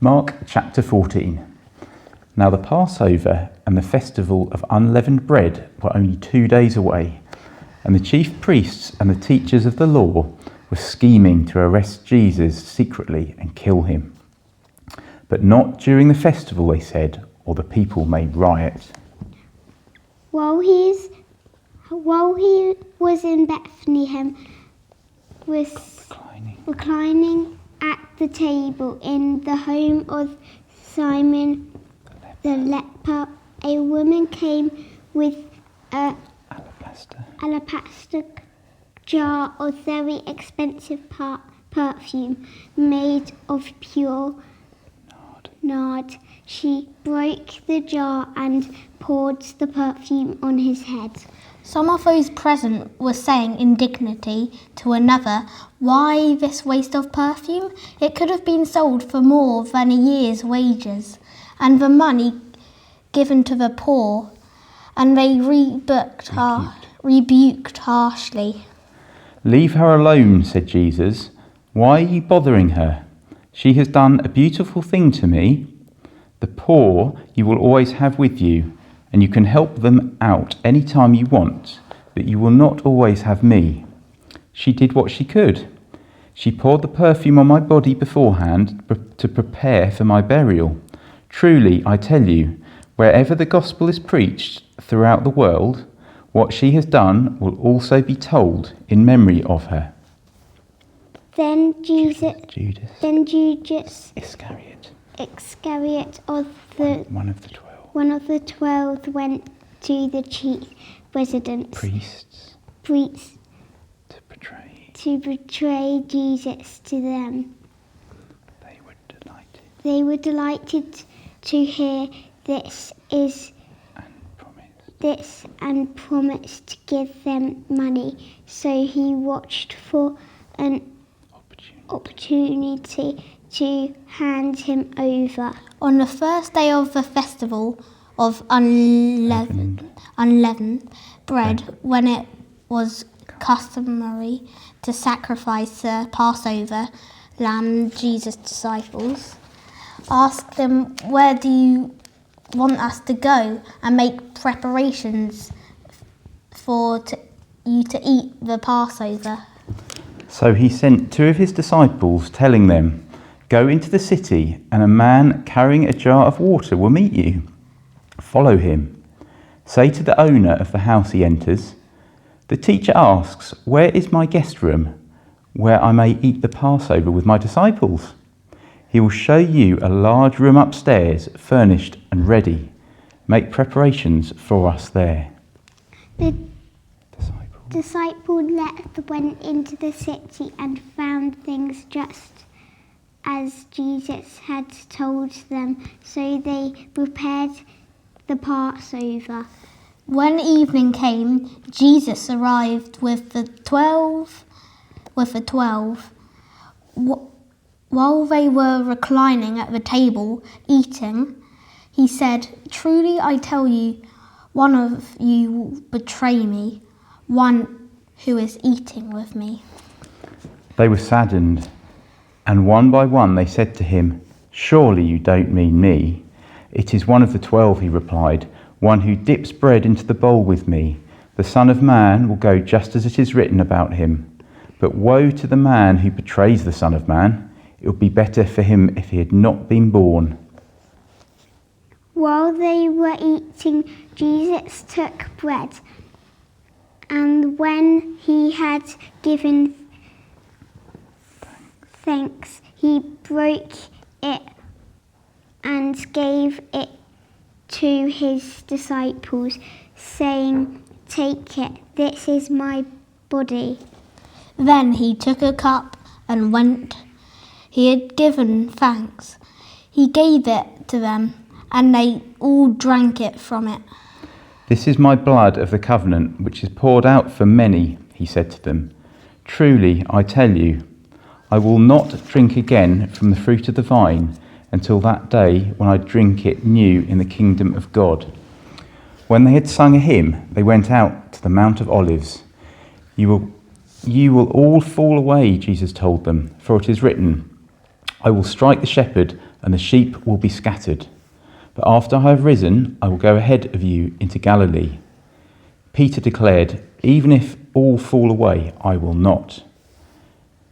Mark chapter 14. Now the Passover and the festival of unleavened bread were only 2 days away, and the chief priests and the teachers of the law were scheming to arrest Jesus secretly and kill him. But not during the festival, they said, or the people may riot. While he was in Bethlehem, was reclining at the table in the home of Simon the leper, a woman came with an alabaster jar of very expensive perfume made of pure nard. She broke the jar and poured the perfume on his head. Some of those present were saying indignantly to another, "Why this waste of perfume? It could have been sold for more than a year's wages, and the money given to the poor." And they rebuked harshly. "Leave her alone," said Jesus. "Why are you bothering her? She has done a beautiful thing to me. The poor you will always have with you, and you can help them out any time you want, but you will not always have me. She did what she could. She poured the perfume on my body beforehand to prepare for my burial. Truly, I tell you, wherever the gospel is preached throughout the world, what she has done will also be told in memory of her." Then Judas Iscariot, one of the 12, went to the chief priests to betray Jesus to them. They were delighted to hear this and promised to give them money. So he watched for an opportunity to hand him over. On the first day of the festival of unleavened bread, when it was customary to sacrifice the Passover lamb, Jesus' disciples asked them, "Where do you want us to go and make preparations for you to eat the Passover?" So he sent 2 of his disciples, telling them, "Go into the city, and a man carrying a jar of water will meet you. Follow him. Say to the owner of the house he enters, 'The teacher asks, where is my guest room, where I may eat the Passover with my disciples?' He will show you a large room upstairs, furnished and ready. Make preparations for us there." The disciple went into the city and found things just as Jesus had told them, so they prepared the Passover. When evening came, Jesus arrived with the 12. While they were reclining at the table, eating, he said, "Truly I tell you, one of you will betray me, one who is eating with me." They were saddened, and one by one they said to him, "Surely you don't mean me?" "It is one of the 12, he replied, "one who dips bread into the bowl with me. The Son of Man will go just as it is written about him. But woe to the man who betrays the Son of Man. It would be better for him if he had not been born." While they were eating, Jesus took bread, and when he had given thanks, he broke it and gave it to his disciples, saying, "Take it, this is my body." Then he took a cup, and when he had given thanks, he gave it to them, and they all drank it from it. "This is my blood of the covenant, which is poured out for many," he said to them. "Truly, I tell you, I will not drink again from the fruit of the vine until that day when I drink it new in the kingdom of God." When they had sung a hymn, they went out to the Mount of Olives. You will all fall away," Jesus told them, "for it is written, I will strike the shepherd, and the sheep will be scattered. But after I have risen, I will go ahead of you into Galilee." Peter declared, "Even if all fall away, I will not."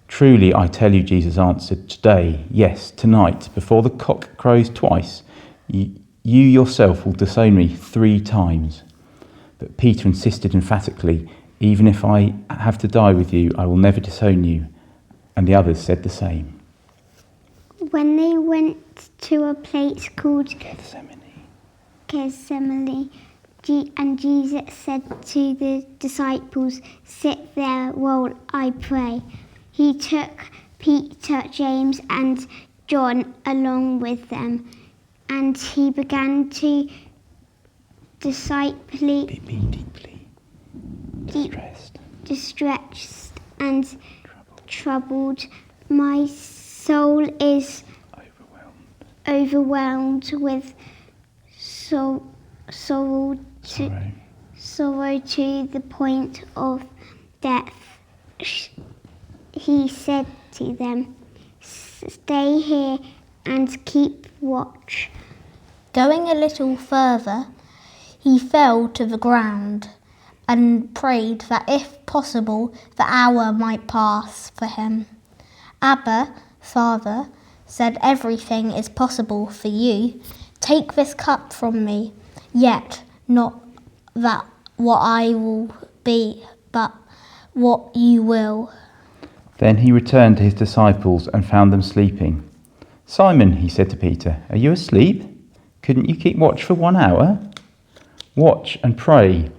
"Truly, I tell you," Jesus answered, "today, yes, tonight, before the cock crows twice, you yourself will disown me 3 times. But Peter insisted emphatically, "Even if I have to die with you, I will never disown you." And the others said the same. When they went to a place called Gethsemane, and Jesus said to the disciples, "Sit there while I pray." He took Peter, James, and John along with them, and he began to deeply distressed and troubled. "My soul is overwhelmed with sorrow to the point of death." He said to them, "Stay here and keep watch." Going a little further, he fell to the ground and prayed that if possible the hour might pass for him. "Abba, Father," said, "everything is possible for you. Take this cup from me, yet not that what I will be, but what you will." Then he returned to his disciples and found them sleeping. "Simon," he said to Peter, "are you asleep? Couldn't you keep watch for 1 hour? Watch and pray,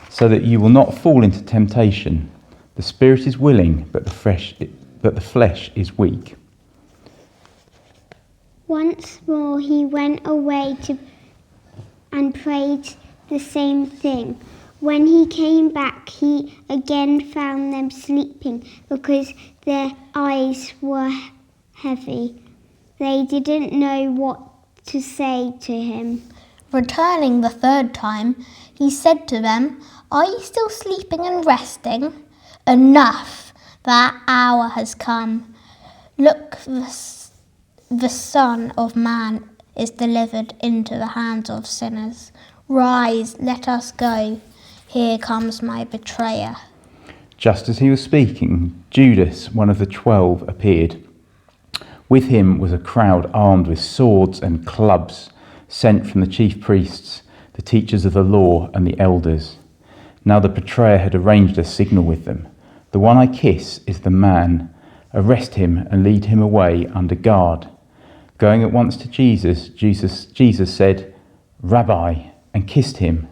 so that you will not fall into temptation. The spirit is willing, but the flesh is weak." Once more he went away and prayed the same thing. When he came back, he again found them sleeping because their eyes were heavy. They didn't know what to say to him. Returning the 3rd time, he said to them, "Are you still sleeping and resting? Enough! That hour has come. Look, the Son of Man is delivered into the hands of sinners. Rise, let us go. Here comes my betrayer." Just as he was speaking, Judas, one of the 12, appeared. With him was a crowd armed with swords and clubs, sent from the chief priests, the teachers of the law, and the elders. Now the betrayer had arranged a signal with them. "The one I kiss is the man. Arrest him and lead him away under guard." Going at once to Jesus said, "Rabbi," and kissed him.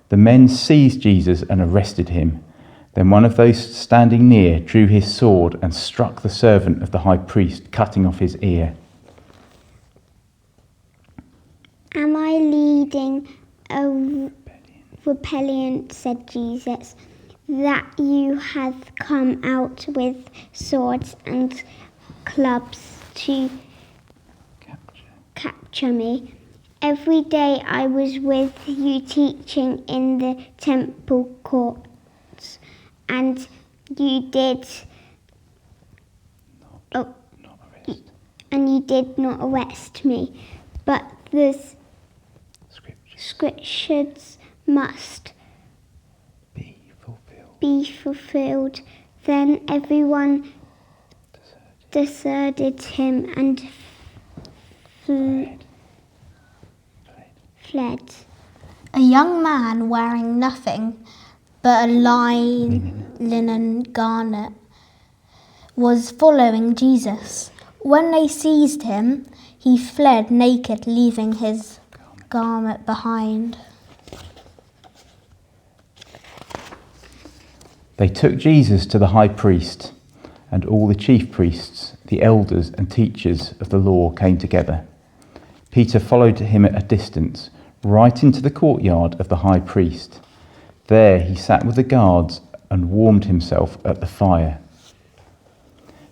The men seized Jesus and arrested him. Then one of those standing near drew his sword and struck the servant of the high priest, cutting off his ear. "Am I leading a rebellion," said Jesus, "that you have come out with swords and clubs to capture me? Every day I was with you teaching in the temple courts, and you did not arrest me. But the scriptures must be fulfilled." Then everyone deserted him and fled. A young man wearing nothing but a linen garment was following Jesus. When they seized him, he fled naked, leaving his garment behind. They took Jesus to the high priest, and all the chief priests, the elders and teachers of the law came together. Peter followed him at a distance, right into the courtyard of the high priest. There he sat with the guards and warmed himself at the fire.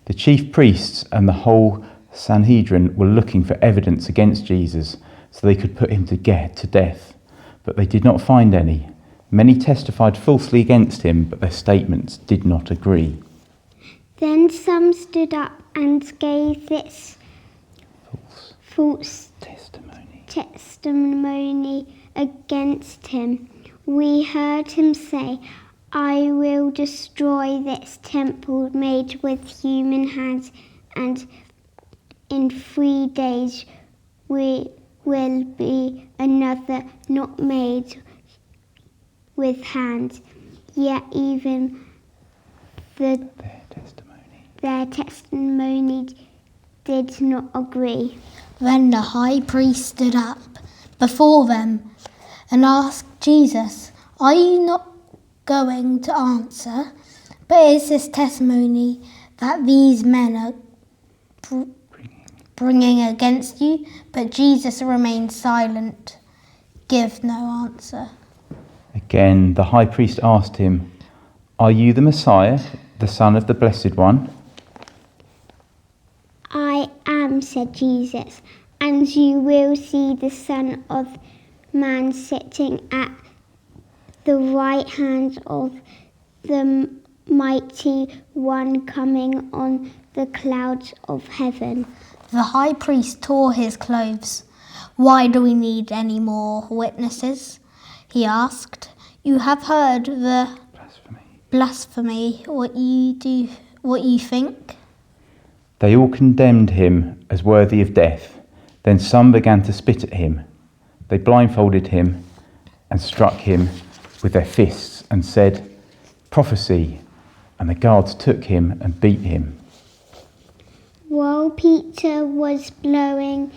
The chief priests and the whole Sanhedrin were looking for evidence against Jesus so they could put him to death, but they did not find any. Many testified falsely against him, but their statements did not agree. Then some stood up and gave this false testimony against him. We heard him say, I will destroy this temple made with human hands, and in 3 days we will be another not made with hands. Yet even their testimony did not agree. Then the high priest stood up before them and asked Jesus, Are you not going to answer? But is this testimony that these men are bringing against you? But Jesus remained silent, give no answer. Again, the high priest asked him, Are you the Messiah, the Son of the Blessed One? I am, said Jesus, and you will see the Son of Man sitting at the right hand of the Mighty One coming on the clouds of heaven. The high priest tore his clothes. Why do we need any more witnesses? He asked. You have heard the blasphemy. What you think? They all condemned him as worthy of death. Then some began to spit at him. They blindfolded him and struck him with their fists and said, Prophecy. And the guards took him and beat him. While Peter was blow in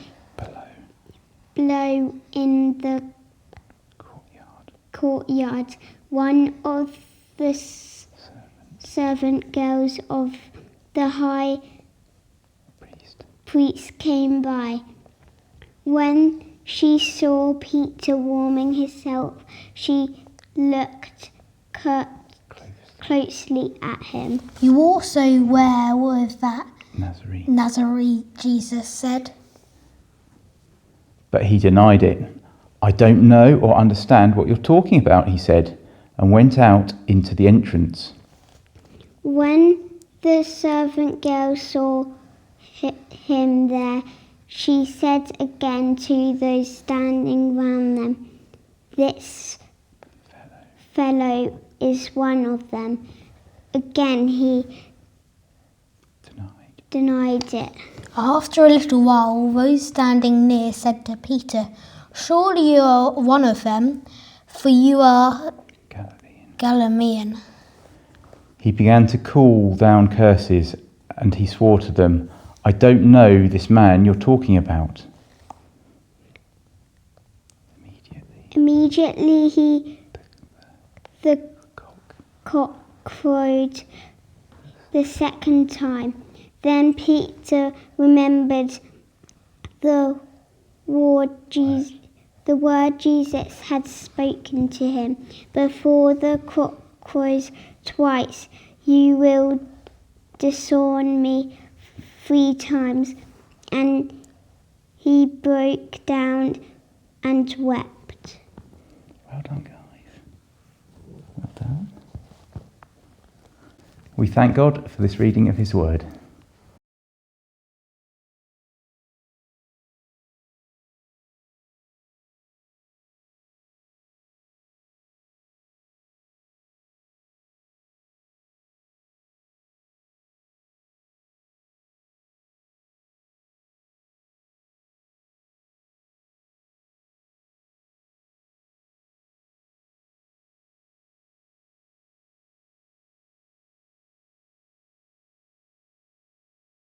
the courtyard, one of the servant girls of the high priest came by. When she saw Peter warming himself, she looked closely at him. You also were with that Nazarene, Jesus said. But he denied it. I don't know or understand what you're talking about, he said, and went out into the entrance. When the servant girl saw him there, she said again to those standing round them, This fellow is one of them. Again he denied it. After a little while, those standing near said to Peter, Surely you are one of them, for you are Galilean. He began to call down curses, and he swore to them, I don't know this man you're talking about. Immediately the cock crowed the second time. Then Peter remembered the word Jesus had spoken to him. Before the cock crows twice, you will disown me 3 times. And he broke down and wept. Well done, guys. Well done. We thank God for this reading of his word.